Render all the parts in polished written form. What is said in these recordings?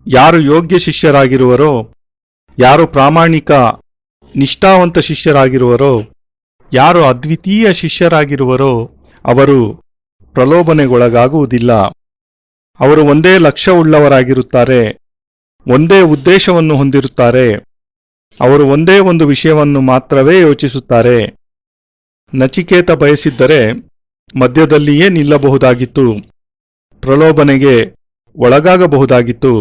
ಯಾರು ಯೋಗ್ಯ ಶಿಷ್ಯರಾಗಿರುವರೋ, ಯಾರು ಪ್ರಾಮಾಣಿಕ ನಿಷ್ಠಾವಂತ ಶಿಷ್ಯರಾಗಿರುವರೋ, ಯಾರು ಅದ್ವಿತೀಯ ಶಿಷ್ಯರಾಗಿರುವರೋ ಅವರು ಪ್ರಲೋಭನೆಗೊಳಗಾಗುವುದಿಲ್ಲ. ಅವರು ಒಂದೇ ಲಕ್ಷ್ಯವುಳ್ಳವರಾಗಿರುತ್ತಾರೆ, ಒಂದೇ ಉದ್ದೇಶವನ್ನು ಹೊಂದಿರುತ್ತಾರೆ. ಅವರು ಒಂದೇ ಒಂದು ವಿಷಯವನ್ನು ಮಾತ್ರವೇ ಯೋಚಿಸುತ್ತಾರೆ. ನಚಿಕೇತ ಬಯಸಿದ್ದರೆ ಮಧ್ಯದಲ್ಲಿಯೇ ನಿಲ್ಲಬಹುದಾಗಿತ್ತು, ಪ್ರಲೋಭನೆಗೆ ಒಳಗಾಗಬಹುದಾಗಿತ್ತು.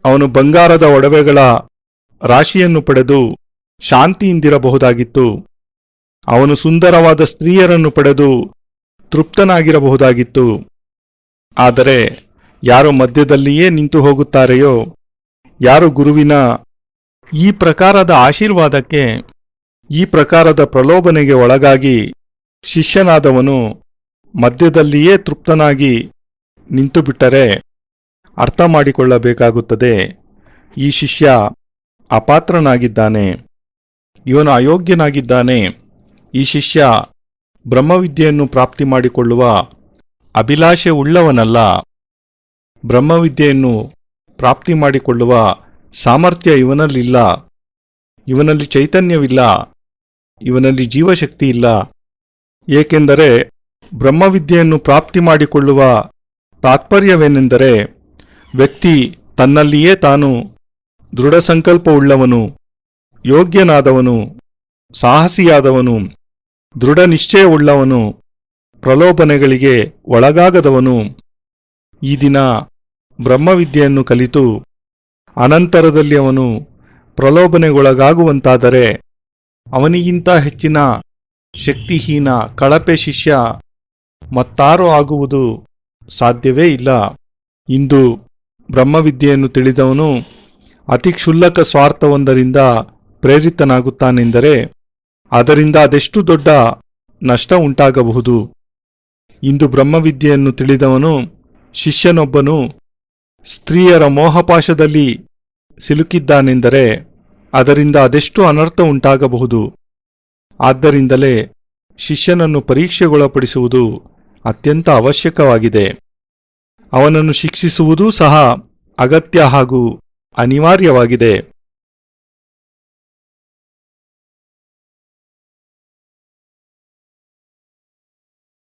ಅವನು ಬಂಗಾರದ ಒಡವೆಗಳ ರಾಶಿಯನ್ನು ಪಡೆದು ಶಾಂತಿಯಿಂದಿರಬಹುದಾಗಿತ್ತು. ಅವನು ಸುಂದರವಾದ ಸ್ತ್ರೀಯರನ್ನು ಪಡೆದು ತೃಪ್ತನಾಗಿರಬಹುದಾಗಿತ್ತು. ಆದರೆ ಯಾರು ಮಧ್ಯದಲ್ಲಿಯೇ ನಿಂತು ಹೋಗುತ್ತಾರೆಯೋ, ಯಾರು ಗುರುವಿನ ಈ ಪ್ರಕಾರದ ಆಶೀರ್ವಾದಕ್ಕೆ, ಈ ಪ್ರಕಾರದ ಪ್ರಲೋಭನೆಗೆ ಒಳಗಾಗಿ ಶಿಷ್ಯನಾದವನು ಮಧ್ಯದಲ್ಲಿಯೇ ತೃಪ್ತನಾಗಿ ನಿಂತುಬಿಟ್ಟರೆ ಅರ್ಥ ಮಾಡಿಕೊಳ್ಳಬೇಕಾಗುತ್ತದೆ, ಈ ಶಿಷ್ಯ ಅಪಾತ್ರನಾಗಿದ್ದಾನೆ, ಇವನು ಅಯೋಗ್ಯನಾಗಿದ್ದಾನೆ. ಈ ಶಿಷ್ಯ ಬ್ರಹ್ಮವಿದ್ಯೆಯನ್ನು ಪ್ರಾಪ್ತಿ ಮಾಡಿಕೊಳ್ಳುವ ಅಭಿಲಾಷೆ ಉಳ್ಳವನಲ್ಲ. ಬ್ರಹ್ಮವಿದ್ಯೆಯನ್ನು ಪ್ರಾಪ್ತಿ ಮಾಡಿಕೊಳ್ಳುವ ಸಾಮರ್ಥ್ಯ ಇವನಲ್ಲಿಲ್ಲ. ಇವನಲ್ಲಿ ಚೈತನ್ಯವಿಲ್ಲ, ಇವನಲ್ಲಿ ಜೀವಶಕ್ತಿ ಇಲ್ಲ. ಏಕೆಂದರೆ ಬ್ರಹ್ಮವಿದ್ಯೆಯನ್ನು ಪ್ರಾಪ್ತಿ ಮಾಡಿಕೊಳ್ಳುವ ತಾತ್ಪರ್ಯವೇನೆಂದರೆ, ವ್ಯಕ್ತಿ ತನ್ನಲ್ಲಿಯೇ ತಾನು ದೃಢ ಸಂಕಲ್ಪವುಳ್ಳವನು, ಯೋಗ್ಯನಾದವನು, ಸಾಹಸಿಯಾದವನು, ದೃಢ ನಿಶ್ಚಯವುಳ್ಳವನು, ಪ್ರಲೋಭನೆಗಳಿಗೆ ಒಳಗಾಗದವನು. ಈ ದಿನ ಬ್ರಹ್ಮವಿದ್ಯೆಯನ್ನು ಕಲಿತು ಅನಂತರದಲ್ಲಿ ಅವನು ಪ್ರಲೋಭನೆಗೊಳಗಾಗುವಂತಾದರೆ ಅವನಿಗಿಂತ ಹೆಚ್ಚಿನ ಶಕ್ತಿಹೀನ ಕಳಪೆ ಶಿಷ್ಯ ಮತ್ತಾರೋ ಆಗುವುದು ಸಾಧ್ಯವೇ ಇಲ್ಲ. ಇಂದು ಬ್ರಹ್ಮವಿದ್ಯೆಯನ್ನು ತಿಳಿದವನು ಅತಿ ಕ್ಷುಲ್ಲಕ ಸ್ವಾರ್ಥವೊಂದರಿಂದ ಪ್ರೇರಿತನಾಗುತ್ತಾನೆಂದರೆ ಅದರಿಂದ ಅದೆಷ್ಟು ದೊಡ್ಡ ನಷ್ಟ ಉಂಟಾಗಬಹುದು. ಇಂದು ಬ್ರಹ್ಮವಿದ್ಯೆಯನ್ನು ತಿಳಿದವನು ಶಿಷ್ಯನೊಬ್ಬನು ಸ್ತ್ರೀಯರ ಮೋಹಪಾಶದಲ್ಲಿ ಸಿಲುಕಿದ್ದಾನೆಂದರೆ ಅದರಿಂದ ಅದೆಷ್ಟು ಅನರ್ಥ ಉಂಟಾಗಬಹುದು. ಆದ್ದರಿಂದಲೇ ಶಿಷ್ಯನನ್ನು ಪರೀಕ್ಷೆಗೊಳಪಡಿಸುವುದು ಅತ್ಯಂತ ಅವಶ್ಯಕವಾಗಿದೆ. ಅವನನ್ನು ಶಿಕ್ಷಿಸುವುದೂ ಸಹ ಅಗತ್ಯ ಹಾಗೂ ಅನಿವಾರ್ಯವಾಗಿದೆ.